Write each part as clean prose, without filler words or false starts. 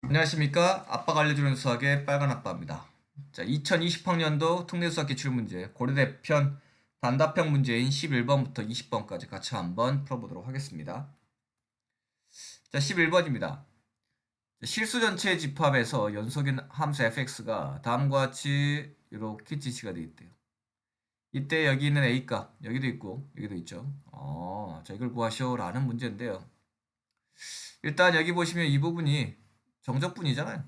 안녕하십니까? 아빠가 알려주는 수학의 빨간 아빠입니다. 자, 2020학년도 통계수학 기출문제 고려대 편 단답형 문제인 11번부터 20번까지 같이 한번 풀어보도록 하겠습니다. 자, 11번입니다. 실수 전체 집합에서 연속인 함수 fx가 다음과 같이 이렇게 지시가 되어 있대요. 이때 여기 있는 a 값, 여기도 있고 여기도 있죠. 자, 이걸 구하시오라는 문제인데요. 일단 여기 보시면 이 부분이 정적분이잖아요.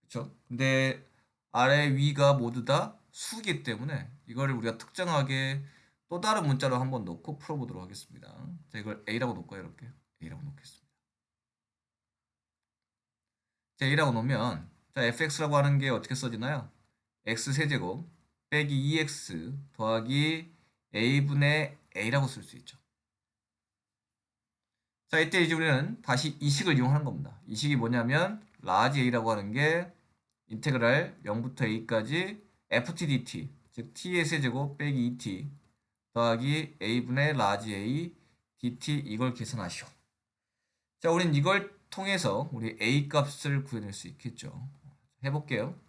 그쵸? 근데 아래 위가 모두 다 수기 때문에 이거를 우리가 특정하게 또 다른 문자로 한번 넣고 풀어보도록 하겠습니다. 자, 이걸 A라고 놓을까요? 이렇게 A라고 놓겠습니다. 자, A라고 놓으면 자, fx라고 하는 게 어떻게 써지나요? x세제곱 빼기 2x 더하기 a분의 a라고 쓸 수 있죠. 자, 이때 이제 우리는 다시 이 식을 이용하는 겁니다. 이 식이 뭐냐면 라지 a라고 하는 게 인테그랄 0부터 a까지 ftdt 즉 t의 세제곱 빼기 2t 더하기 a분의 라지 a dt 이걸 계산하시오. 자, 우린 이걸 통해서 우리 a 값을 구해낼 수 있겠죠. 해볼게요.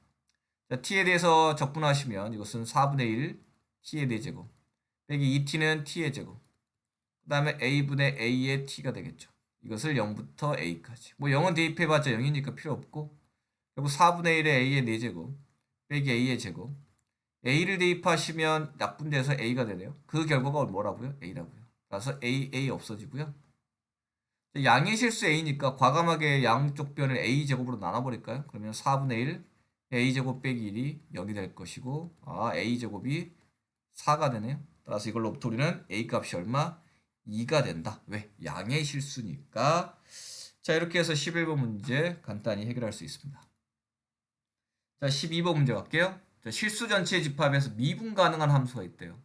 자, t에 대해서 적분하시면 이것은 4분의 1 t의 4제곱 빼기 2t는 t의 제곱 그 다음에 a분의 a의 t가 되겠죠. 이것을 0부터 a까지 뭐 0은 대입해봤자 0이니까 필요 없고 그리고 4분의 1의 a의 4제곱 빼기 a의 제곱 a를 대입하시면 약분돼서 a가 되네요. 그 결과가 뭐라고요? a라고요. 그래서 a 없어지고요. 양의 실수 a니까 과감하게 양쪽 변을 a제곱으로 나눠버릴까요? 그러면 4분의 1 a제곱 빼기 1이 0이 될 것이고 a제곱이 4가 되네요. 따라서 이걸로부터 우리는 a 값이 얼마? 2가 된다. 왜? 양의 실수니까. 자, 이렇게 해서 11번 문제 간단히 해결할 수 있습니다. 자, 12번 문제 갈게요. 자, 실수 전체 집합에서 미분 가능한 함수가 있대요.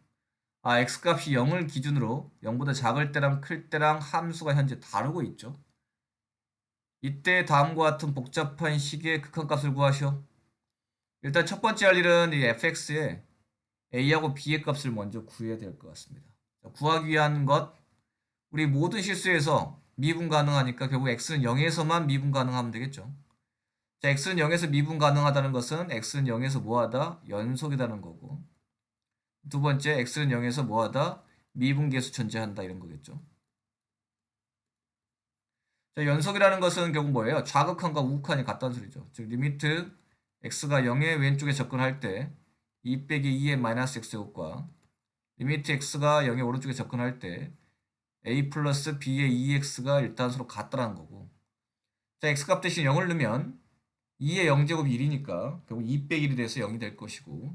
x값이 0을 기준으로 0보다 작을 때랑 클 때랑 함수가 현재 다르고 있죠. 이때 다음과 같은 복잡한 식의 극한값을 구하시오. 일단 첫 번째 할 일은 이 fx에 a하고 b의 값을 먼저 구해야 될 것 같습니다. 자, 구하기 위한 것, 우리 모든 실수에서 미분 가능하니까 결국 x는 0에서만 미분 가능하면 되겠죠. 자, x는 0에서 미분 가능하다는 것은 x는 0에서 뭐하다? 연속이라는 거고 두 번째 x는 0에서 뭐하다? 미분계수 존재한다 이런 거겠죠. 자, 연속이라는 것은 결국 뭐예요? 좌극한과 우극한이 같다는 소리죠. 즉 리미트 x가 0의 왼쪽에 접근할 때 2 빼기 2의 마이너스 x제곱과 리미트 x가 0의 오른쪽에 접근할 때 a 플러스 b의 2x가 일단 서로 같다는 거고 자, x값 대신 0을 넣으면 2의 0제곱이 1이니까 결국 2 빼기 1이 돼서 0이 될 것이고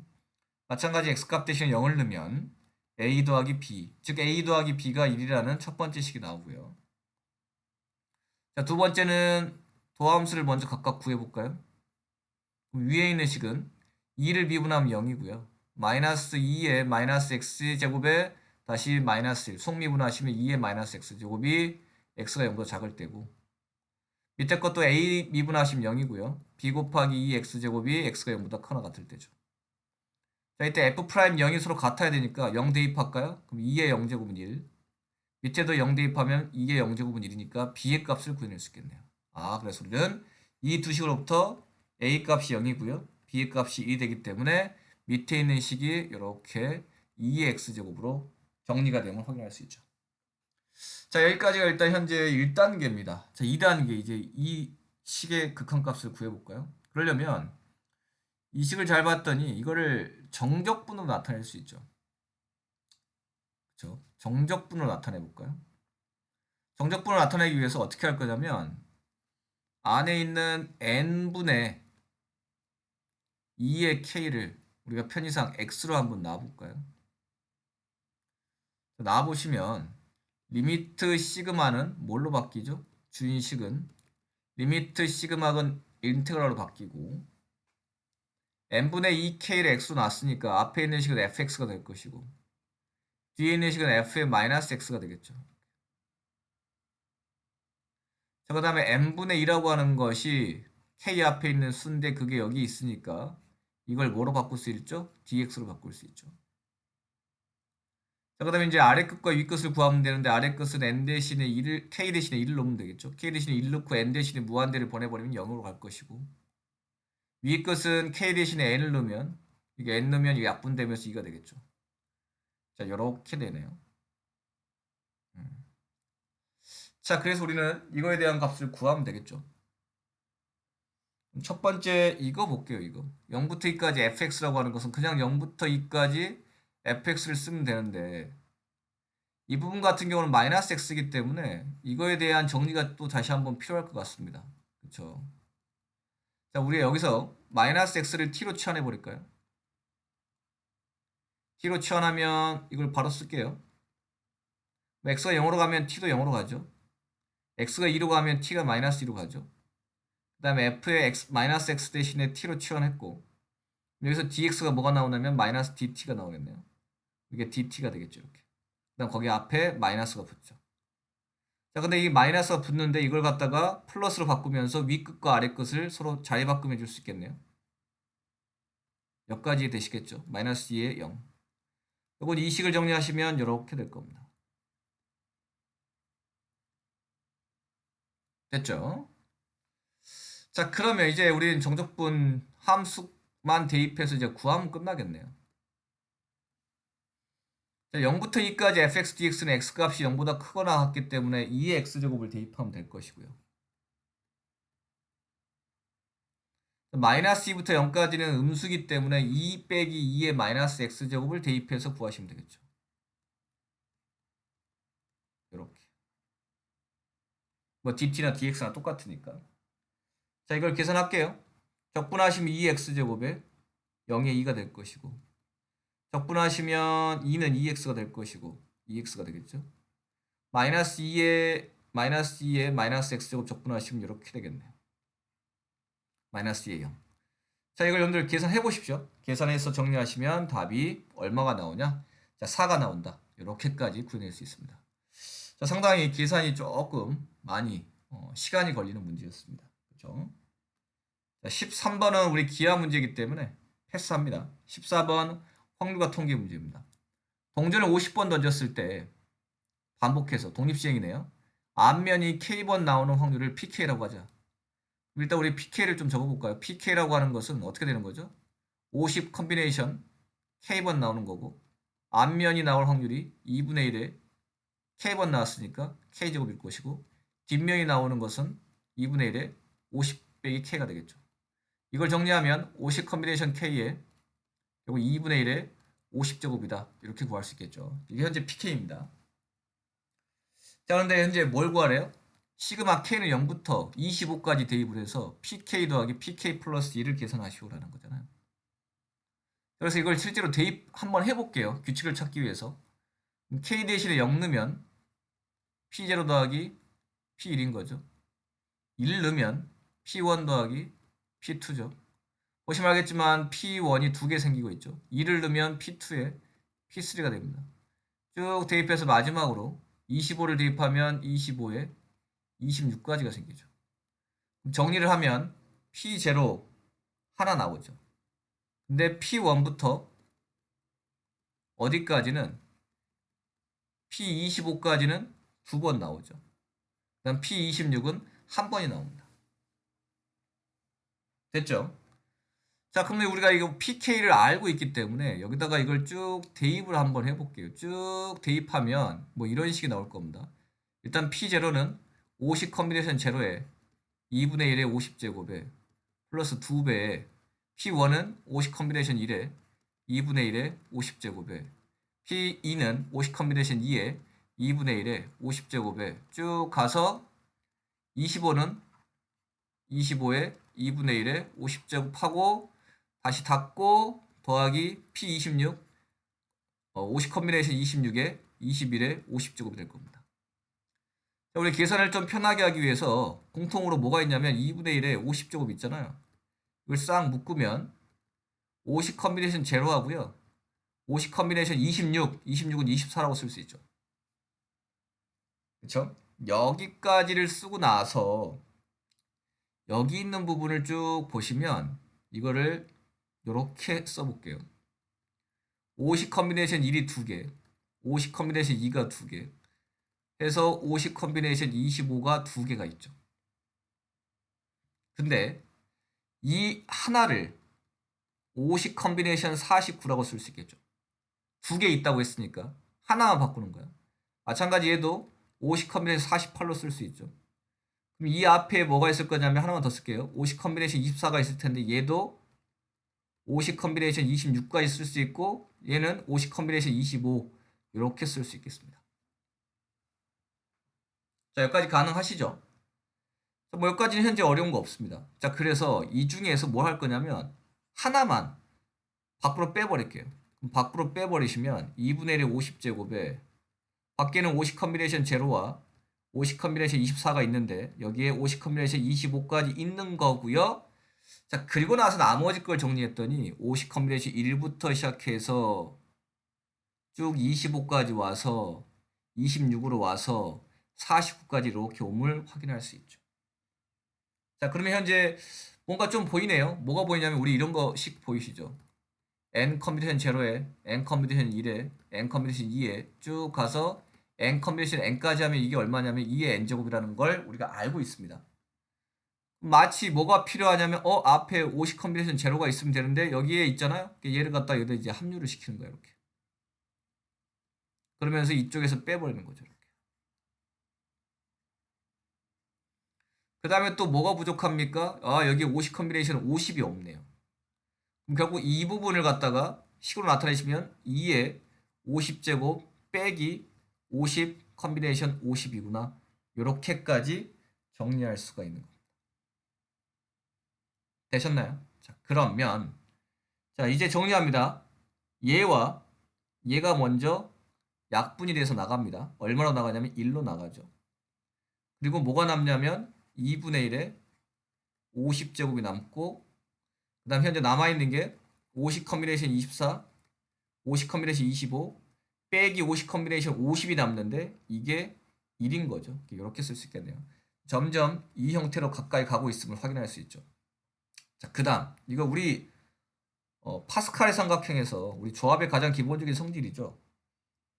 마찬가지 x값 대신 0을 넣으면 a 더하기 b 즉 a 더하기 b가 1이라는 첫 번째 식이 나오고요. 자, 두 번째는 도함수를 먼저 각각 구해볼까요? 위에 있는 식은 2를 미분하면 0이고요. 마이너스 2의 마이너스 x제곱에 다시 마이너스 1 속미분하시면 2의 마이너스 x제곱이 x가 0보다 작을 때고 밑에 것도 a 미분하시면 0이고요. b 곱하기 2 x제곱이 x가 0보다 크거나 같을 때죠. 자, 이때 f 프라임 0이 서로 같아야 되니까 0 대입할까요? 그럼 2의 0제곱은 1 밑에도 0 대입하면 2의 0제곱은 1이니까 b의 값을 구해낼 수 있겠네요. 그래서 우리는 이 두 식으로부터 a 값이 0이고요. b의 값이 1이 되기 때문에 밑에 있는 식이 이렇게 2의 x제곱으로 정리가 되면 확인할 수 있죠. 자, 여기까지가 일단 현재 1단계입니다. 자, 2단계 이제 이 식의 극한값을 구해볼까요? 그러려면 이 식을 잘 봤더니 이거를 정적분으로 나타낼 수 있죠. 그렇죠? 정적분으로 나타내 볼까요? 정적분을 나타내기 위해서 어떻게 할 거냐면 안에 있는 n분의 2의 k를 우리가 편의상 x로 한번 놔볼까요? 놔보시면 리미트 시그마는 뭘로 바뀌죠? 주인식은 리미트 시그마는 인테그랄로 바뀌고 n분의 2k를 x로 놨으니까 앞에 있는 식은 fx가 될 것이고 뒤에 있는 식은 f의 마이너스 x가 되겠죠. 자, 그 다음에 n분의 2라고 하는 것이 k 앞에 있는 수인데 그게 여기 있으니까 이걸 뭐로 바꿀 수 있죠? dx로 바꿀 수 있죠. 자, 그 다음에 이제 아래 끝과 위 끝을 구하면 되는데 아래 끝은 n 대신에 1을 k 대신에 1을 넣으면 되겠죠. k 대신에 1 넣고 n 대신에 무한대를 보내버리면 0으로 갈 것이고 위 끝은 k 대신에 n을 넣으면 이게 n 넣으면 이게 약분되면서 2가 되겠죠. 자, 요렇게 되네요. 자, 그래서 우리는 이거에 대한 값을 구하면 되겠죠. 첫 번째 이거 볼게요. 이거 0부터 2까지 fx라고 하는 것은 그냥 0부터 2까지 fx를 쓰면 되는데 이 부분 같은 경우는 마이너스 x이기 때문에 이거에 대한 정리가 또 다시 한번 필요할 것 같습니다. 그렇죠? 자, 우리 여기서 마이너스 x를 t로 치환해 버릴까요? t로 치환하면 이걸 바로 쓸게요. x가 0으로 가면 t도 0으로 가죠. x가 2로 가면 t가 마이너스 2로 가죠. 그 다음에 f의 마이너스 x 대신에 t로 치환했고 여기서 dx가 뭐가 나오냐면 마이너스 dt가 나오겠네요. 이게 dt가 되겠죠. 이렇게. 그 다음 거기 앞에 마이너스가 붙죠. 자, 근데 이 마이너스가 붙는데 이걸 갖다가 플러스로 바꾸면서 위 끝과 아래 끝을 서로 자리 바꾸면 줄 수 있겠네요. 여기까지 되시겠죠. 마이너스 2에 0. 이건 이 식을 정리하시면 이렇게 될 겁니다. 됐죠? 자, 그러면 이제 우리는 정적분 함수만 대입해서 이제 구하면 끝나겠네요. 자, 0부터 2까지 fx, dx는 x값이 0보다 크거나 같기 때문에 2의 x제곱을 대입하면 될 것이고요. 마이너스 2부터 0까지는 음수기 때문에 2 빼기 2의 마이너스 x제곱을 대입해서 구하시면 되겠죠. 이렇게. 뭐 dt나 dx나 똑같으니까. 자, 이걸 계산할게요. 적분하시면 2x제곱에 0의 2가 될 것이고 적분하시면 2는 2x가 될 것이고 2x가 되겠죠. 마이너스 2에 마이너스 x제곱 적분하시면 이렇게 되겠네요. 마이너스 2에 0. 자, 이걸 여러분들 계산해 보십시오. 계산해서 정리하시면 답이 얼마가 나오냐? 자, 4가 나온다. 이렇게까지 구해낼 수 있습니다. 자, 상당히 계산이 조금 많이 시간이 걸리는 문제였습니다. 그렇죠? 자, 13번은 우리 기하 문제이기 때문에 패스합니다. 14번 확률과 통계 문제입니다. 동전을 50번 던졌을 때 반복해서 독립시행이네요. 앞면이 K번 나오는 확률을 PK라고 하자. 일단 우리 PK를 좀 적어볼까요? PK라고 하는 것은 어떻게 되는 거죠? 50 컨비네이션 K번 나오는 거고 앞면이 나올 확률이 2분의 1에 K번 나왔으니까 K제곱일 것이고 뒷면이 나오는 것은 2분의 1에 50 빼기 K가 되겠죠. 이걸 정리하면 50 컨비네이션 K에 그리고 2분의 1에 50제곱이다. 이렇게 구할 수 있겠죠. 이게 현재 PK입니다. 자, 그런데 현재 뭘 구하래요? 시그마 K는 0부터 25까지 대입을 해서 PK 더하기 PK 플러스 1을 계산하시오라는 거잖아요. 그래서 이걸 실제로 대입 한번 해볼게요. 규칙을 찾기 위해서. K 대신에 0 넣으면 P0 더하기 P1인 거죠. 1 넣으면 P1 더하기 P2죠. 보시면 알겠지만 P1이 두 개 생기고 있죠. 2를 넣으면 P2에 P3가 됩니다. 쭉 대입해서 마지막으로 25를 대입하면 25에 26까지가 생기죠. 정리를 하면 P0 하나 나오죠. 근데 P1부터 어디까지는 P25까지는 두 번 나오죠. 그다음 P26은 한 번이 나옵니다. 됐죠? 자, 그러면 우리가 이거 PK를 알고 있기 때문에 여기다가 이걸 쭉 대입을 한번 해볼게요. 쭉 대입하면 뭐 이런 식이 나올 겁니다. 일단 P0는 50 컨비네이션 제로에 2분의 1에 50제곱에 플러스 2배에 P1은 50 컨비네이션 1에 2분의 1에 50제곱에 P2는 50 컨비네이션 2에 2분의 1에 50제곱에 쭉 가서 25는 25에 2분의 1에 50제곱하고 다시 닫고 더하기 P26 50 컨비네이션 26에 21에 50제곱이 될 겁니다. 자, 우리 계산을 좀 편하게 하기 위해서 공통으로 뭐가 있냐면 2분의 1에 50제곱 있잖아요. 이걸 싹 묶으면 50 컨비네이션 제로 하고요. 50 컨비네이션 26은 24라고 쓸 수 있죠. 그쵸? 여기까지를 쓰고 나서 여기 있는 부분을 쭉 보시면 이거를 이렇게 써볼게요. 50 컨비네이션 1이 2개, 50 컨비네이션 2가 2개 해서 50 컨비네이션 25가 2개가 있죠. 근데 이 하나를 50 컨비네이션 49라고 쓸 수 있겠죠. 2개 있다고 했으니까 하나만 바꾸는 거야. 마찬가지 얘도 50 컨비네이션 48로 쓸 수 있죠. 그럼 이 앞에 뭐가 있을 거냐면 하나만 더 쓸게요. 50 컨비네이션 24가 있을 텐데 얘도 50 컨비네이션 26까지 쓸 수 있고 얘는 50 컨비네이션 25 이렇게 쓸 수 있겠습니다. 자, 여기까지 가능하시죠? 뭐 여기까지는 현재 어려운 거 없습니다. 자, 그래서 이 중에서 뭘 할 거냐면 하나만 밖으로 빼버릴게요. 그럼 밖으로 빼버리시면 2분의 1의 50제곱에 밖에는 50 컨비네이션 0와 50 컨비네이션 24가 있는데 여기에 50 컨비네이션 25까지 있는 거고요. 자, 그리고 나서 나머지 걸 정리했더니 50 컨비네이션 1부터 시작해서 쭉 25까지 와서 26으로 와서 49까지 이렇게 옴을 확인할 수 있죠. 자, 그러면 현재 뭔가 좀 보이네요. 뭐가 보이냐면 우리 이런 거씩 보이시죠? n 컨비네이션 0에 n 컨비네이션 1에 n 컨비네이션 2에 쭉 가서 n 컨비네이션 n까지 하면 이게 얼마냐면 2의 n제곱이라는 걸 우리가 알고 있습니다. 마치 뭐가 필요하냐면 앞에 50 컨비네이션 제로가 있으면 되는데 여기에 있잖아요. 얘를 갖다 여기다 이제 합류를 시키는 거예요. 이렇게. 그러면서 이쪽에서 빼버리는 거죠. 이렇게. 그 다음에 또 뭐가 부족합니까? 여기 50 컨비네이션 50이 없네요. 그럼 결국 이 부분을 갖다가 식으로 나타내시면 2의 50제곱 빼기 50 컨비네이션 50이구나. 이렇게까지 정리할 수가 있는 겁니다. 되셨나요? 자, 그러면 자, 이제 정리합니다. 얘와 얘가 먼저 약분이 돼서 나갑니다. 얼마로 나가냐면 1로 나가죠. 그리고 뭐가 남냐면 2분의 1에 50제곱이 남고 그 다음 현재 남아있는 게 50 컨비네이션 24, 50 컨비네이션 25 빼기 50 컨비네이션 50이 남는데 이게 1인 거죠. 이렇게 쓸 수 있겠네요. 점점 이 형태로 가까이 가고 있음을 확인할 수 있죠. 자, 그 다음 이거 우리 파스칼의 삼각형에서 우리 조합의 가장 기본적인 성질이죠.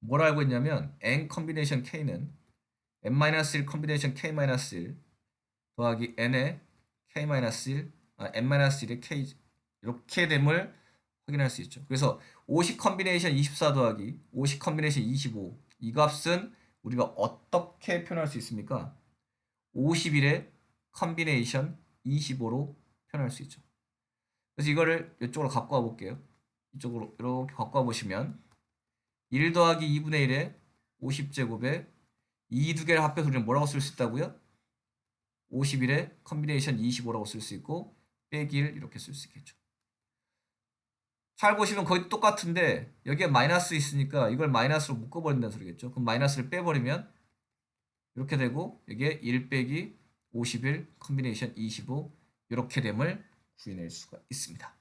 뭘 알고 있냐면 n 컨비네이션 k는 n-1 컨비네이션 k-1 더하기 n의 k-1 n-1의 k 이렇게 됨을 확인할 수 있죠. 그래서 50 컨비네이션 24 더하기 50 컨비네이션 25 이 값은 우리가 어떻게 표현할 수 있습니까? 51의 컨비네이션 25로 표현할 수 있죠. 그래서 이거를 이쪽으로 갖고 와 볼게요. 이쪽으로 이렇게 갖고 와 보시면 1 더하기 2분의 1에 50제곱에 이 두 개를 합해서 우리는 뭐라고 쓸 수 있다고요? 51의 컨비네이션 25라고 쓸 수 있고 빼기 1 이렇게 쓸 수 있겠죠. 잘 보시면 거의 똑같은데 여기에 마이너스 있으니까 이걸 마이너스로 묶어버린다는 소리겠죠. 그럼 마이너스를 빼버리면 이렇게 되고 여기에 1 빼기 51 컨비네이션 25 이렇게 됨을 구해낼 수가 있습니다.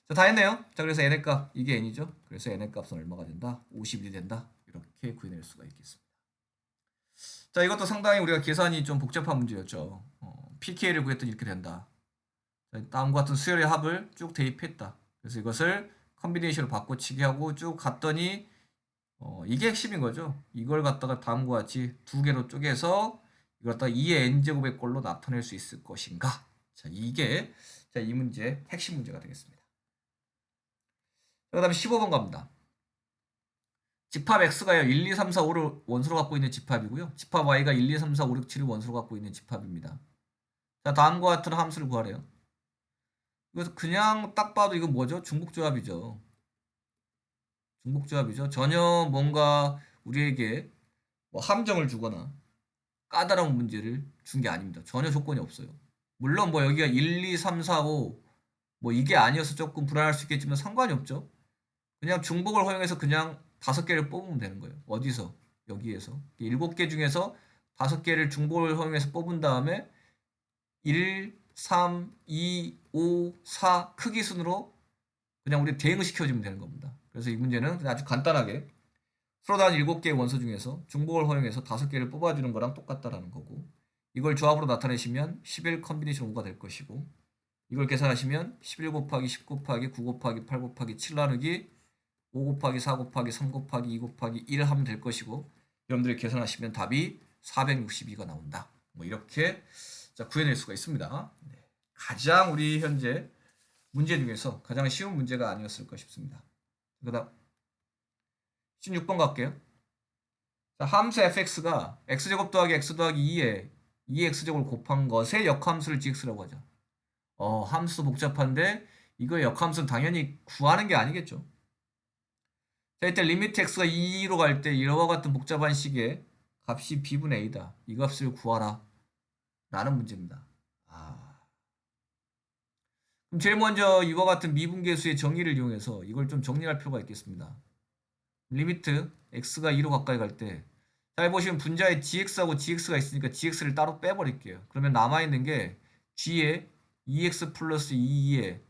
자, 다 했네요. 자, 그래서 n의 값 이게 n이죠. 그래서 n의 값은 얼마가 된다? 51이 된다. 이렇게 구해낼 수가 있겠습니다. 자, 이것도 상당히 우리가 계산이 좀 복잡한 문제였죠. pK를 구했더니 이렇게 된다. 자, 다음과 같은 수열의 합을 쭉 대입했다. 그래서 이것을 컨비네이션으로 바꿔치기 하고 쭉 갔더니 이게 핵심인 거죠. 이걸 갖다가 다음과 같이 두 개로 쪼개서 이걸 갖다가 2의 n제곱의 꼴로 나타낼 수 있을 것인가. 자, 이게 이 문제의 핵심 문제가 되겠습니다. 그 다음에 15번 갑니다. 집합 x가요 1, 2, 3, 4, 5를 원소로 갖고 있는 집합이고요. 집합 y가 1, 2, 3, 4, 5, 6, 7을 원소로 갖고 있는 집합입니다. 자, 다음과 같은 함수를 구하래요. 그래서 그냥 딱 봐도 이거 뭐죠? 중복조합이죠. 중복조합이죠. 전혀 뭔가 우리에게 뭐 함정을 주거나 까다로운 문제를 준 게 아닙니다. 전혀 조건이 없어요. 물론 뭐 여기가 1, 2, 3, 4, 5 뭐 이게 아니어서 조금 불안할 수 있겠지만 상관이 없죠. 그냥 중복을 허용해서 그냥 5개를 뽑으면 되는 거예요. 어디서? 여기에서. 7개 중에서 5개를 중복을 허용해서 뽑은 다음에 1, 3, 2, 5, 4 크기 순으로 그냥 우리 대응을 시켜주면 되는 겁니다. 그래서 이 문제는 아주 간단하게 서로 다른 7개의 원소 중에서 중복을 허용해서 5개를 뽑아주는 거랑 똑같다라는 거고 이걸 조합으로 나타내시면 11 컨비네이션 5가 될 것이고 이걸 계산하시면 11 곱하기 10 곱하기 9 곱하기 8 곱하기 7 나누기 5 곱하기 4 곱하기 3 곱하기 2 곱하기 1 하면 될 것이고 여러분들이 계산하시면 답이 462가 나온다. 뭐 이렇게 자, 구해낼 수가 있습니다. 네. 가장 우리 현재 문제 중에서 가장 쉬운 문제가 아니었을까 싶습니다. 그다음 16번 갈게요. 자, 함수 fx가 x제곱 더하기 x 더하기 2에 2x제곱을 곱한 것의 역함수를 gx라고 하죠. 함수 복잡한데 이거 역함수는 당연히 구하는 게 아니겠죠. 자, 이때 리미트 x가 2로 갈 때 이와 같은 복잡한 식의 값이 b분의 a다. 이 값을 구하라. 라는 문제입니다. 그럼 제일 먼저 이와 같은 미분계수의 정의를 이용해서 이걸 좀 정리할 필요가 있겠습니다. 리미트 x가 2로 가까이 갈 때 잘 보시면 분자에 gx하고 gx가 있으니까 gx를 따로 빼버릴게요. 그러면 남아있는 게 g에 2x 플러스 2에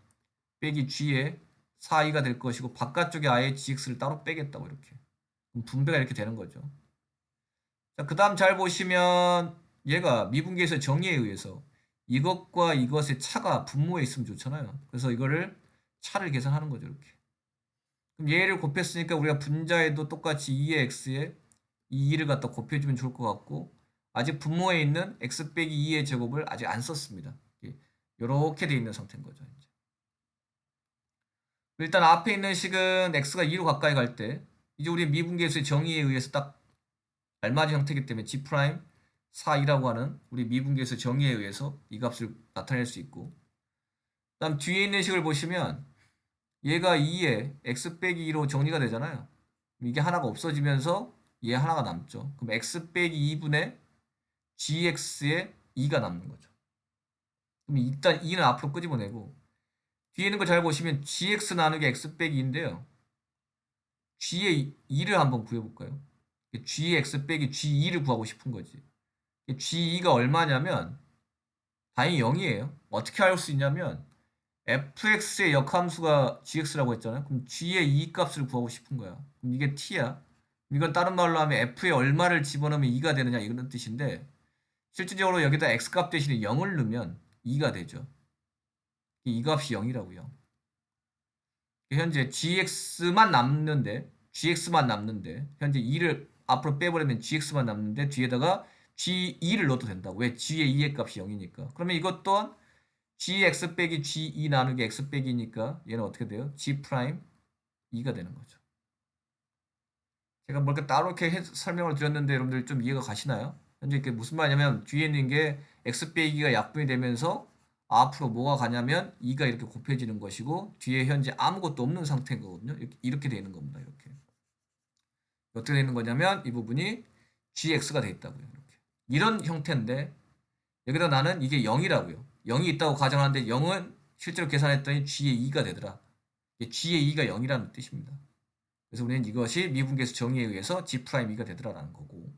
빼기 g에 4i가 될 것이고 바깥쪽에 아예 gx를 따로 빼겠다고 이렇게. 그럼 분배가 이렇게 되는 거죠. 자, 그 다음 잘 보시면 얘가 미분계에서 정의에 의해서 이것과 이것의 차가 분모에 있으면 좋잖아요. 그래서 이거를 차를 계산하는 거죠. 이렇게. 그럼 얘를 곱했으니까 우리가 분자에도 똑같이 2의 x에 2를 갖다 곱해주면 좋을 것 같고 아직 분모에 있는 x 빼기 2의 제곱을 아직 안 썼습니다. 이렇게 돼 있는 상태인 거죠. 이제. 일단 앞에 있는 식은 x가 2로 가까이 갈 때 이제 우리 미분계수의 정의에 의해서 딱 알맞은 형태이기 때문에 g' 4이라고 하는 우리 미분계수 정의에 의해서 이 값을 나타낼 수 있고 그 다음 뒤에 있는 식을 보시면 얘가 2에 x 빼기 2로 정리가 되잖아요. 이게 하나가 없어지면서 얘 하나가 남죠. 그럼 x 빼기 2분의 gx에 2가 남는 거죠. 그럼 일단 2는 앞으로 끄집어내고 뒤에 있는 거 잘 보시면 gx 나누기 x 빼기 2인데요. g의 2를 한번 구해볼까요? gx 빼기 g2를 구하고 싶은 거지. g2가 얼마냐면 당연히 0이에요. 어떻게 알 수 있냐면 fx의 역함수가 gx라고 했잖아요. 그럼 g의 2 값을 구하고 싶은 거야. 그럼 이게 t야. 이건 다른 말로 하면 f에 얼마를 집어넣으면 2가 되느냐 이런 뜻인데 실질적으로 여기다 x값 대신에 0을 넣으면 2가 되죠. 이 값이 0이라고요. 현재 gx만 남는데 현재 2를 앞으로 빼버리면 gx만 남는데 뒤에다가 g2를 넣어도 된다고. 왜? g의 2의 값이 0이니까. 그러면 이것 또한 gx 빼기 g2 나누기 x 빼기니까 얘는 어떻게 돼요? g 프라임 2가 되는 거죠. 제가 뭐 이렇게 따로 이렇게 설명을 드렸는데 여러분들 좀 이해가 가시나요? 현재 이게 무슨 말이냐면 뒤에 있는 게 x 빼기가 약분이 되면서 앞으로 뭐가 가냐면 2가 이렇게 곱해지는 것이고 뒤에 현재 아무것도 없는 상태인 거거든요. 이렇게 되는 겁니다. 이렇게. 어떻게 되는 거냐면 이 부분이 gx가 돼 있다고요. 이렇게. 이런 형태인데 여기다 나는 이게 0이라고요. 0이 있다고 가정하는데 0은 실제로 계산했더니 g의 2가 되더라. g의 2가 0이라는 뜻입니다. 그래서 우리는 이것이 미분계수 정의에 의해서 g'2가 되더라라는 거고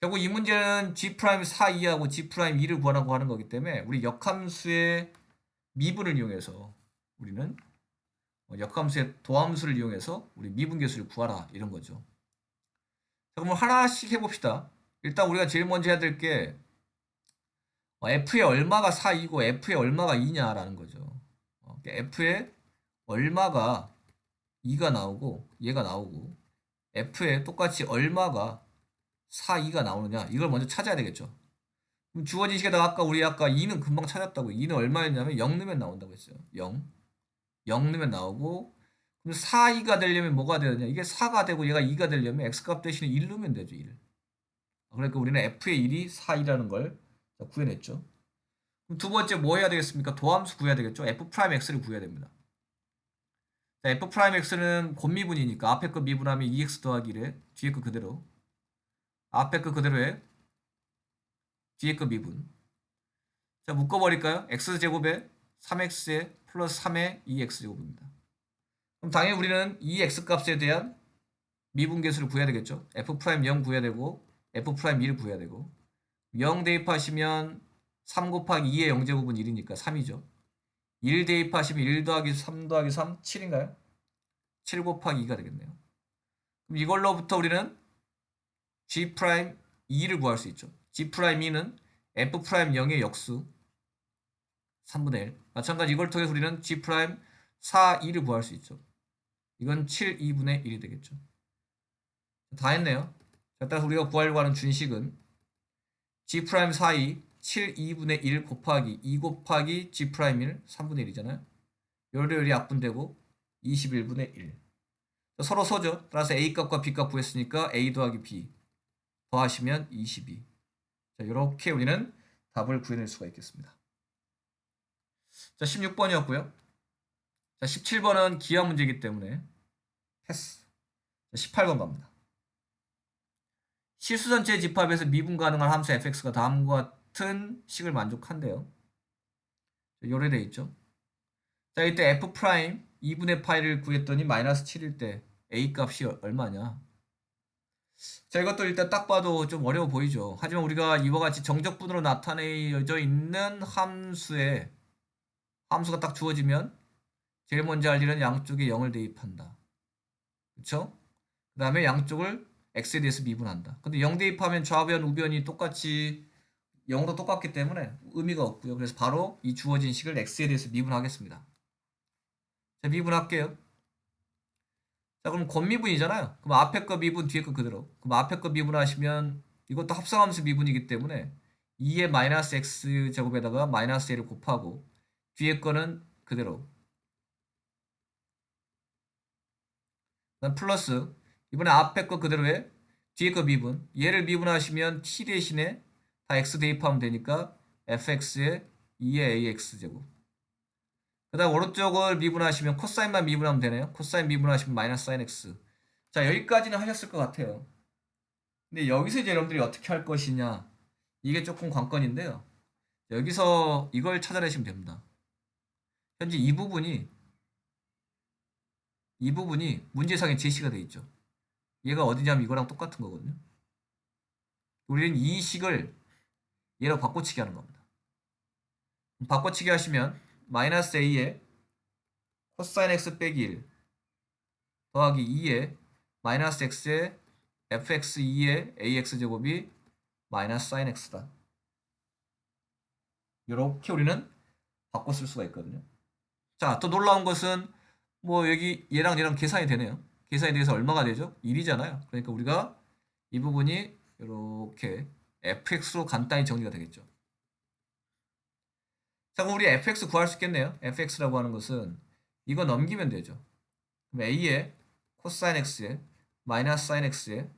결국 이 문제는 g'4,2하고 g'2를 구하라고 하는 거기 때문에 우리 역함수의 미분을 이용해서 우리는 역함수의 도함수를 이용해서 우리 미분계수를 구하라 이런 거죠. 자, 그럼 하나씩 해봅시다. 일단 우리가 제일 먼저 해야 될 게 f의 얼마가 4이고 f의 얼마가 2냐라는 거죠. f의 얼마가 2가 나오고 얘가 나오고 f에 똑같이 얼마가 4, 2가 나오느냐 이걸 먼저 찾아야 되겠죠. 그럼 주어진 식에다가 아까 우리 2는 금방 찾았다고 2는 얼마였냐면 0 넣으면 나온다고 했어요. 0 넣으면 나오고 그럼 4, 2가 되려면 뭐가 되느냐 이게 4가 되고 얘가 2가 되려면 x값 대신에 1 넣으면 되죠. 1 그러니까 우리는 f의 1이 4, 2라는 걸 구해냈죠. 그럼 두 번째 뭐 해야 되겠습니까? 도함수 구해야 되겠죠. f'x를 구해야 됩니다. 자, f'x는 곱미분이니까 앞에 거 미분하면 2x 더하기 1에 뒤에 거 그대로 앞에 거 그대로에 뒤에 거 미분. 자, 묶어버릴까요? x제곱에 3x에 플러스 3의 2x제곱입니다. 그럼 당연히 우리는 이 x값에 대한 미분계수를 구해야 되겠죠. f'0 구해야 되고 f'2를 구해야 되고 0 대입하시면 3 곱하기 2의 0제곱은 1이니까 3이죠. 1 대입하시면 1 더하기 3 더하기 3, 7인가요? 7 곱하기 2가 되겠네요. 그럼 이걸로부터 우리는 g'2를 구할 수 있죠. g'2는 f'0의 역수 3분의 1. 마찬가지 이걸 통해서 우리는 g'4, 2를 구할 수 있죠. 이건 7, 2분의 1이 되겠죠. 다 했네요. 자, 따라서 우리가 구하려고 하는 준식은 G' 사이 7, 2분의 1 곱하기 2 곱하기 G' 1, 3분의 1이잖아요. 요리 약분되고 21분의 1. 서로 서죠. 따라서 A값과 B값 구했으니까 A 더하기 B 더하시면 22. 자, 이렇게 우리는 답을 구해낼 수가 있겠습니다. 자, 16번이었고요. 자, 17번은 기하 문제이기 때문에 패스. 자, 18번 갑니다. 실수 전체 집합에서 미분 가능한 함수 fx가 다음과 같은 식을 만족한대요. 요래돼 있죠. 자, 이때 f 프라임 2분의 파이를 구했더니 마이너스 7일 때 a 값이 얼마냐? 자, 이것도 일단 딱 봐도 좀 어려워 보이죠. 하지만 우리가 이와 같이 정적분으로 나타내져 있는 함수가 딱 주어지면 제일 먼저 할 일은 양쪽에 0을 대입한다. 그쵸? 그 다음에 양쪽을 x에 대해서 미분한다. 근데 0 대입하면 좌변, 우변이 똑같이 0으로 똑같기 때문에 의미가 없고요. 그래서 바로 이 주어진 식을 x에 대해서 미분하겠습니다. 자, 미분할게요. 자, 그럼 곱미분이잖아요. 그럼 앞에 거 미분, 뒤에 거 그대로. 그럼 앞에 거 미분하시면 이것도 합성함수 미분이기 때문에 2의 마이너스 x 제곱에다가 마이너스 a를 곱하고 뒤에 거는 그대로. 그다음 플러스 이번에 앞에 거 그대로 해. 뒤에 거 미분. 얘를 미분하시면 t 대신에 다 x 대입하면 되니까 fx에 2의 ax 제곱. 그 다음 오른쪽을 미분하시면 코사인만 미분하면 되네요. 코사인 미분하시면 마이너스 사인 x. 자, 여기까지는 하셨을 것 같아요. 근데 여기서 이제 여러분들이 어떻게 할 것이냐, 이게 조금 관건인데요. 여기서 이걸 찾아내시면 됩니다. 현재 이 부분이 문제상에 제시가 되어 있죠. 얘가 어디냐면 이거랑 똑같은 거거든요. 우리는 이 식을 얘로 바꿔치기 하는 겁니다. 바꿔치기 하시면 마이너스 a에 코사인 x 빼기 1 더하기 2에 마이너스 x에 fx 2의 ax 제곱이 마이너스 사인 x다. 이렇게 우리는 바꿔 쓸 수가 있거든요. 자, 또 놀라운 것은 뭐 여기 얘랑 얘랑 계산이 되네요. 계산이 돼서 얼마가 되죠? 1이잖아요. 그러니까 우리가 이 부분이 이렇게 fx로 간단히 정리가 되겠죠. 자, 그럼 우리 fx 구할 수 있겠네요. fx라고 하는 것은 이거 넘기면 되죠. 그럼 a에 코사인 x에 마이너스 사인 x에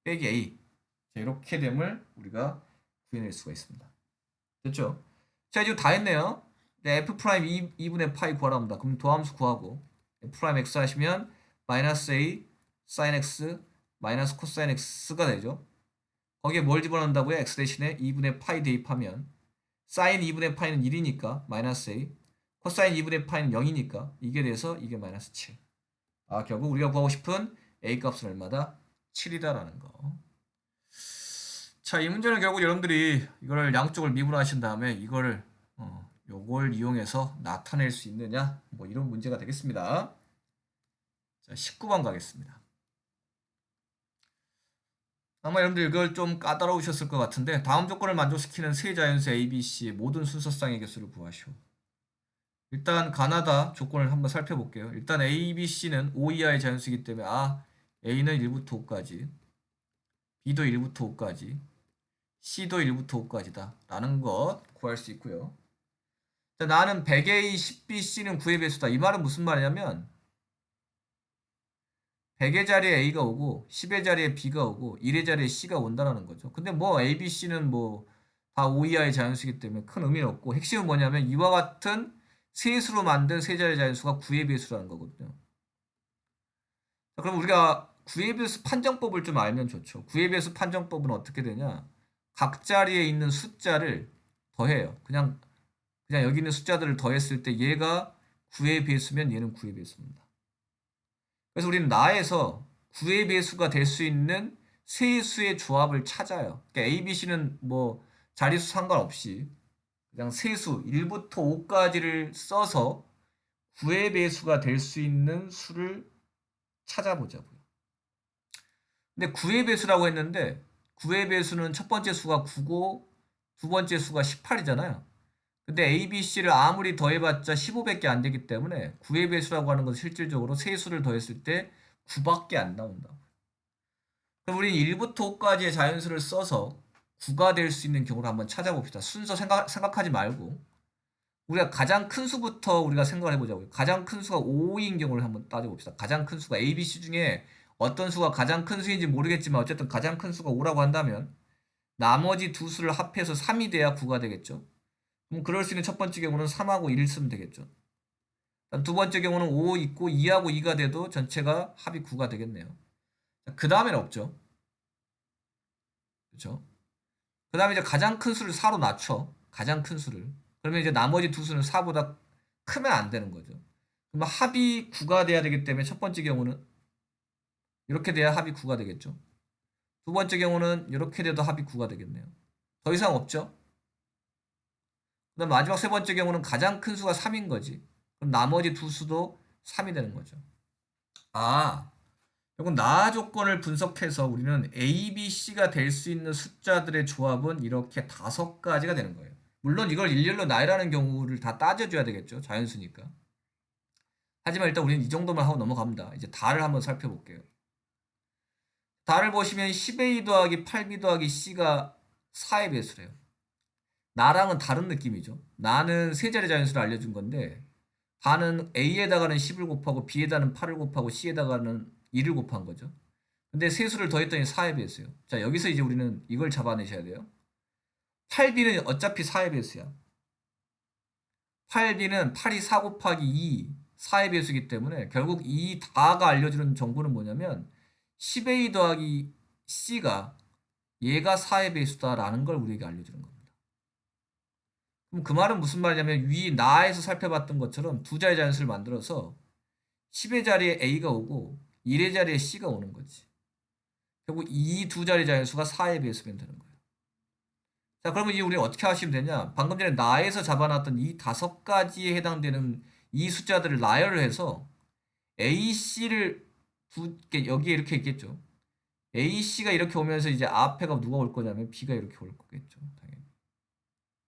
빼기 a. 자, 이렇게 됨을 우리가 구해낼 수가 있습니다. 됐죠? 자, 이제 다 했네요. 네, f 프라임 2분의 파이 구하라 합니다. 그럼 도함수 구하고 f 프라임 x 하시면 마이너스 a 사인 x 마이너스 코사인 x가 되죠. 거기에 뭘 집어넣는다고요? x 대신에 2분의 파이 대입하면 사인 2분의 파이는 1이니까 마이너스 a, 코사인 2분의 파이는 0이니까 이게 돼서 이게 마이너스 7. 아, 결국 우리가 구하고 싶은 a 값은 얼마다? 7이다라는 거. 자, 이 문제는 결국 여러분들이 이거를 양쪽을 미분하신 다음에 이거를 요걸 이용해서 나타낼 수 있느냐, 뭐 이런 문제가 되겠습니다. 자, 19번 가겠습니다. 아마 여러분들 이걸 좀 까다로우셨을 것 같은데 다음 조건을 만족시키는 세 자연수 A, B, C의 모든 순서쌍의 개수를 구하시오. 일단 가나다 조건을 한번 살펴볼게요. 일단 A, B, C는 5 이하의 자연수이기 때문에 A는 1부터 5까지, B도 1부터 5까지, C도 1부터 5까지다 라는 것 구할 수 있고요. 자, 나는 100A, 10B, C는 9의 배수다. 이 말은 무슨 말이냐면 100의 자리에 A가 오고 10의 자리에 B가 오고 1의 자리에 C가 온다는 거죠. 근데 뭐 A, B, C는 뭐 다 5 이하의 자연수이기 때문에 큰 의미는 없고 핵심은 뭐냐면 이와 같은 세수로 만든 세 자리의 자연수가 9의 배수라는 거거든요. 자, 그럼 우리가 9의 배수 판정법을 좀 알면 좋죠. 9의 배수 판정법은 어떻게 되냐? 각 자리에 있는 숫자를 더해요. 그냥 여기 있는 숫자들을 더했을 때 얘가 9의 배수면 얘는 9의 배수입니다. 그래서 우리는 나에서 9의 배수가 될 수 있는 세수의 조합을 찾아요. 그러니까 A, B, C는 뭐 자리수 상관없이 그냥 세수 1부터 5까지를 써서 9의 배수가 될 수 있는 수를 찾아보자고요. 근데 9의 배수라고 했는데 9의 배수는 첫 번째 수가 9고 두 번째 수가 18이잖아요. 근데 A, B, C를 아무리 더해봤자 15밖에 안 되기 때문에 9의 배수라고 하는 것은 실질적으로 세 수를 더했을 때 9밖에 안 나온다. 그럼 우리 1부터 5까지의 자연수를 써서 9가 될 수 있는 경우를 한번 찾아봅시다. 순서 생각하지 말고 우리가 가장 큰 수부터 우리가 생각을 해보자고요. 가장 큰 수가 5인 경우를 한번 따져봅시다. 가장 큰 수가 A, B, C 중에 어떤 수가 가장 큰 수인지 모르겠지만 어쨌든 가장 큰 수가 5라고 한다면 나머지 두 수를 합해서 3이 돼야 9가 되겠죠. 그럼 그럴 수 있는 첫 번째 경우는 3하고 1을 쓰면 되겠죠. 두 번째 경우는 5 있고 2하고 2가 돼도 전체가 합이 9가 되겠네요. 그 다음에는 없죠. 그렇죠? 그 다음에 이제 가장 큰 수를 4로 낮춰. 가장 큰 수를. 그러면 이제 나머지 두 수는 4보다 크면 안 되는 거죠. 그러면 합이 9가 돼야 되기 때문에 첫 번째 경우는 이렇게 돼야 합이 9가 되겠죠. 두 번째 경우는 이렇게 돼도 합이 9가 되겠네요. 더 이상 없죠. 그다음 마지막 세 번째 경우는 가장 큰 수가 3인 거지. 그럼 나머지 두 수도 3이 되는 거죠. 아, 이건 나 조건을 분석해서 우리는 A, B, C가 될 수 있는 숫자들의 조합은 이렇게 5가지가 되는 거예요. 물론 이걸 일렬로 나열하는 경우를 다 따져줘야 되겠죠. 자연수니까. 하지만 일단 우리는 이 정도만 하고 넘어갑니다. 이제 다를 한번 살펴볼게요. 다를 보시면 10A 더하기 8B 더하기 C가 4의 배수래요. 나랑은 다른 느낌이죠. 나는 세 자리 자연수를 알려준 건데 다는 A에다가는 10을 곱하고 B에다가는 8을 곱하고 C에다가는 2를 곱한 거죠. 근데 세 수를 더했더니 4의 배수예요. 자, 여기서 이제 우리는 이걸 잡아내셔야 돼요. 8B는 어차피 4의 배수야. 8B는 8이 4 곱하기 2, 4의 배수이기 때문에 결국 이 다가 알려주는 정보는 뭐냐면 10A 더하기 C가 얘가 4의 배수다라는 걸 우리에게 알려주는 겁니다. 그럼 그 말은 무슨 말이냐면 위 나에서 살펴봤던 것처럼 두 자리 자연수를 만들어서 10의 자리에 A가 오고 1의 자리에 C가 오는 거지. 결국 이 두 자리 자연수가 4의 배수면 되는 거예요. 자, 그러면 이제 우리는 어떻게 하시면 되냐? 방금 전에 나에서 잡아놨던 이 5가지에 해당되는 이 숫자들을 나열을 해서 A, C를 여기에 이렇게 있겠죠. A, C가 이렇게 오면서 이제 앞에가 누가 올 거냐면 B가 이렇게 올 거겠죠. 당연히.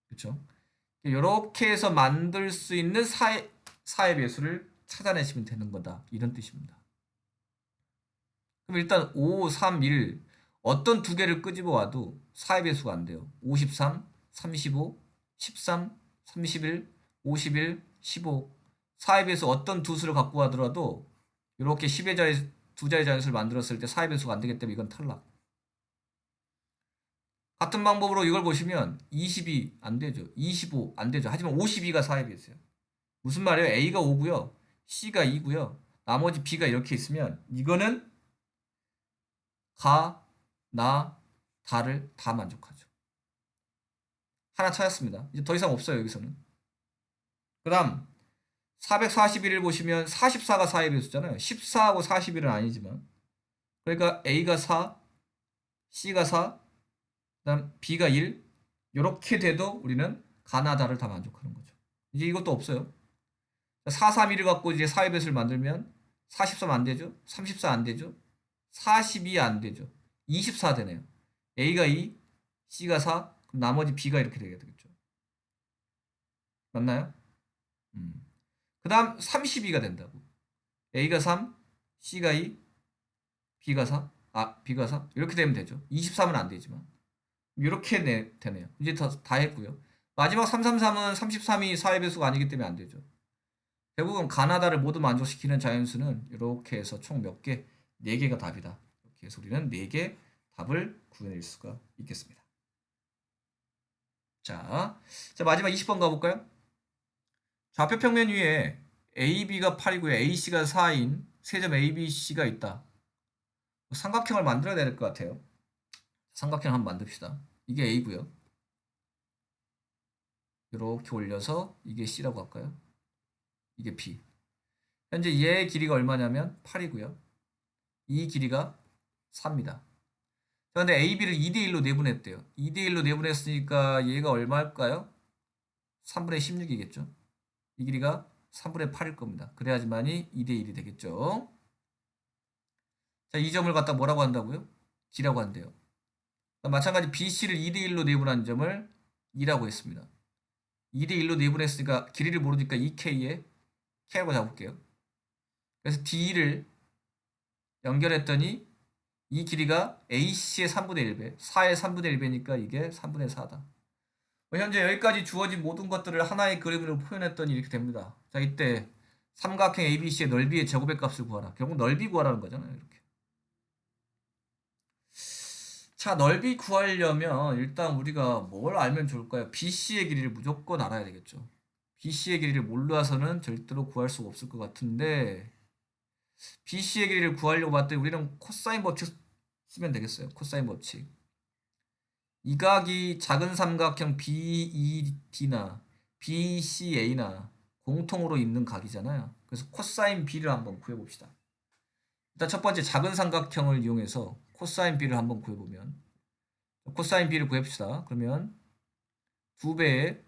그렇죠? 이렇게 해서 만들 수 있는 사의 배수를 찾아내시면 되는 거다. 이런 뜻입니다. 그럼 일단 5, 3, 1 어떤 두 개를 끄집어 와도 4의 배수가 안 돼요. 53, 35, 13, 31, 51, 15 4의 배수 어떤 두 수를 갖고 가더라도 이렇게 10의 자리 두 자리 자연수를 만들었을 때 4의 배수가 안 되기 때문에 이건 탈락. 같은 방법으로 이걸 보시면 22 안 되죠. 25 안 되죠. 하지만 52가 4의 배수예요. 무슨 말이에요? A가 5고요. C가 2고요. 나머지 B가 이렇게 있으면 이거는 가, 나, 다를 다 만족하죠. 하나 찾았습니다. 이제 더 이상 없어요. 여기서는. 그 다음 441을 보시면 44가 4의 배수잖아요. 14하고 41은 아니지만 그러니까 A가 4, C가 4, 그 다음 B가 1 이렇게 돼도 우리는 가나 다를 다 만족하는 거죠. 이제 이것도 없어요. 4, 3, 1을 갖고 이제 4의 배수를 만들면 43 안 되죠. 34 안 되죠. 42 안 되죠. 24 되네요. A가 2, C가 4, 그럼 나머지 B가 이렇게 되겠죠. 맞나요? 그 다음 32가 된다고. A가 3, C가 2, B가 4, B가 4 이렇게 되면 되죠. 23은 안 되지만 이렇게 되네요. 이제 다 했고요. 마지막 333은 33이 4의 배수가 아니기 때문에 안 되죠. 대부분 가나다를 모두 만족시키는 자연수는 이렇게 해서 총 몇 개? 4개가 답이다. 이렇게 해서 우리는 4개 답을 구해낼 수가 있겠습니다. 자, 마지막 20번 가볼까요? 좌표 평면 위에 AB가 8이고요. AC가 4인 세점 ABC가 있다. 삼각형을 만들어야 될 것 같아요. 삼각형 한번 만듭시다. 이게 A고요. 이렇게 올려서 이게 C라고 할까요? 이게 B. 현재 얘의 길이가 얼마냐면 8이고요. 이 길이가 4입니다. 그런데 AB를 2대1로 내분했대요. 2대1로 내분했으니까 얘가 얼마일까요? 3분의 16이겠죠. 이 길이가 3분의 8일 겁니다. 그래야지만이 2대1이 되겠죠. 자, 이 점을 갖다 뭐라고 한다고요? D라고 한대요. 마찬가지 BC를 2대1로 내분한 점을 2라고 했습니다. 2대 1로 내분했으니까 길이를 모르니까 2K에 K라고 잡을게요. 그래서 D를 연결했더니 이 길이가 AC의 3분의 1배, 4의 3분의 1배니까 이게 3분의 4다. 현재 여기까지 주어진 모든 것들을 하나의 그림으로 표현했더니 이렇게 됩니다. 자, 이때 삼각형 ABC의 넓이의 제곱의 값을 구하라. 결국 넓이 구하라는 거잖아요. 이렇게. 자, 넓이 구하려면 일단 우리가 뭘 알면 좋을까요? BC의 길이를 무조건 알아야 되겠죠. BC의 길이를 몰라서는 절대로 구할 수가 없을 것 같은데 BC의 길이를 구하려고 봤더니 우리는 코사인 법칙 쓰면 되겠어요. 코사인 법칙. 이 각이 작은 삼각형 BED나 BCA나 공통으로 있는 각이잖아요. 그래서 코사인 B를 한번 구해봅시다. 일단 첫 번째 작은 삼각형을 이용해서 코사인 B를 한번 구해보면 코사인 B를 구해봅시다. 그러면 2배의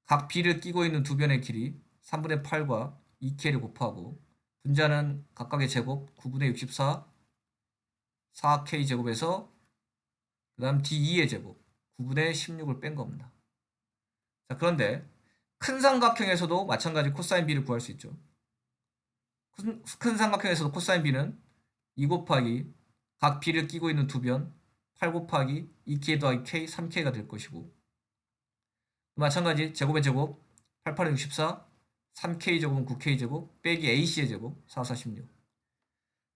각 B를 끼고 있는 두 변의 길이 3분의 8과 2K를 곱하고 분자는 각각의 제곱 9분의 64 4K 제곱에서 그 다음 D2의 제곱 9분의 16을 뺀 겁니다. 자, 그런데 큰 삼각형에서도 마찬가지 코사인 B를 구할 수 있죠. 큰 삼각형에서도 코사인 B는 2 곱하기 각 B를 끼고 있는 두 변 8 곱하기 2K 더하기 K 3K가 될 것이고 마찬가지 제곱의 제곱 8, 8은 64 3K 제곱은 9K 제곱 빼기 AC의 제곱 4, 4, 16.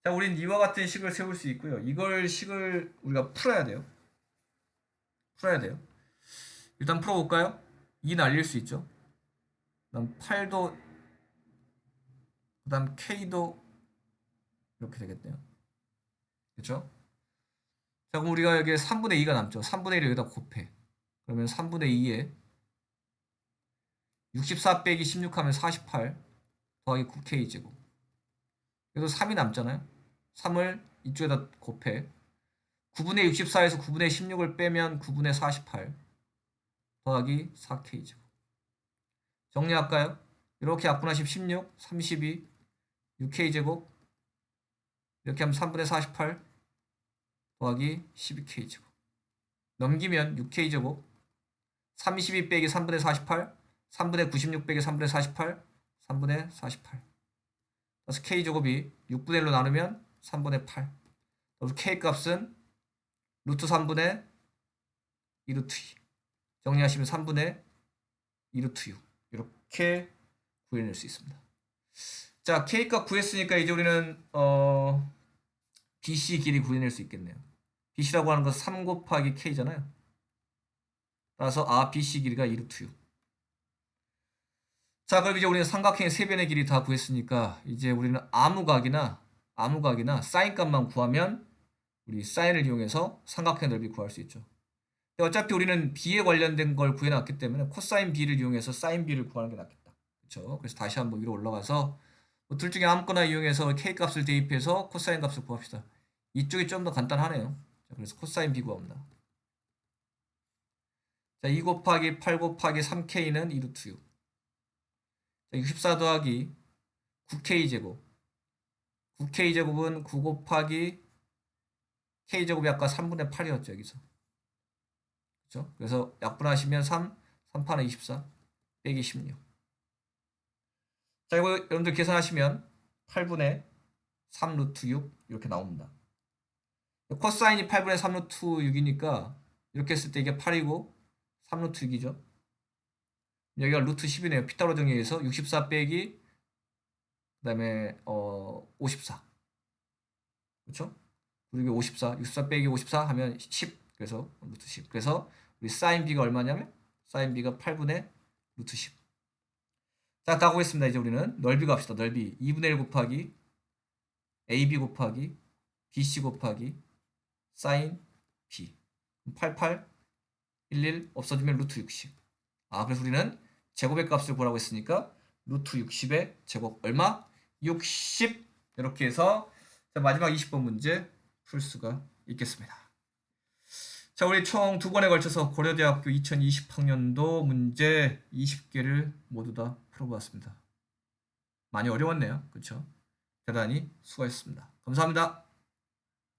자, 우린 이와 같은 식을 세울 수 있고요. 이걸 식을 우리가 풀어야 돼요. 일단 풀어볼까요? 2 날릴 수 있죠. 그 다음 8도 그 다음 K도 이렇게 되겠네요. 그렇죠? 자, 그럼 우리가 여기에 3분의 2가 남죠. 3분의 1을 여기다 곱해. 그러면 3분의 2에 64 빼기 16 하면 48 더하기 9K 제곱. 그래도 3이 남잖아요. 3을 이쪽에다 곱해. 9분의 64에서 9분의 16을 빼면 9분의 48 더하기 4K 제곱. 정리할까요? 이렇게 약분하시면 16, 32, 6K 제곱. 이렇게 하면 3분의 48 더하기 12K 제곱. 넘기면 6K 제곱. 32 빼기 3분의 48, 3분의 96 빼기 3분의 48, 3분의 48. 그래서 K 제곱이 6분의 1로 나누면 3분의 8. 그래서 K 값은 루트 3분의 2 루트 2. 정리하시면 3분의 2 루트 6. 이렇게 구해낼 수 있습니다. 자, K값 구했으니까 이제 우리는 BC 길이 구해낼 수 있겠네요. BC라고 하는 것은 3 곱하기 K잖아요. 따라서 BC 길이가 2 루트 6. 자, 그럼 이제 우리는 삼각형의 세 변의 길이 다 구했으니까 이제 우리는 아무각이나 사인 값만 구하면 우리 사인을 이용해서 삼각형의 넓이 구할 수 있죠. 어차피 우리는 B에 관련된 걸 구해놨기 때문에 코사인 B를 이용해서 사인 B를 구하는 게 낫겠다. 그렇죠? 그래서 다시 한번 위로 올라가서 둘 중에 아무거나 이용해서 K 값을 대입해서 코사인 값을 구합시다. 이쪽이 좀 더 간단하네요. 자, 그래서 코사인 B 구합니다. 자, 2 곱하기 8 곱하기 3K는 2 루트 6. 자, 64 더하기 9K 제곱. 9K 제곱은 9 곱하기 K 제곱이 아까 3분의 8이었죠, 여기서. 그렇죠? 그래서 약분하시면 3, 3파는 24, 빼기 16. 자, 이거 여러분들 계산하시면 8분의 3 루트 6 이렇게 나옵니다. 코사인이 8분의 3 루트 6이니까 이렇게 했을 때 이게 8이고 3 루트 6이죠. 여기가 루트 10이네요. 피타고라 정리해서 64 빼기 그 다음에 54. 그렇죠? 그리고 54, 64 빼기 54 하면 10. 그래서 루트 10. 그래서 우리 사인 B가 얼마냐면 사인 B가 8분의 루트 10. 자, 다 구했습니다. 이제 우리는 넓이 값시다. 넓이 2분의 1 곱하기 AB 곱하기 BC 곱하기 사인 B 88, 11 없어지면 루트 60. 그래서 우리는 제곱의 값을 구하라고 했으니까 루트 60의 제곱 얼마? 60. 이렇게 해서 마지막 20번 문제 풀 수가 있겠습니다. 자, 우리 총 2번에 걸쳐서 고려대학교 2020학년도 문제 20개를 모두 다 풀어보았습니다. 많이 어려웠네요. 그렇죠? 대단히 수고하셨습니다. 감사합니다.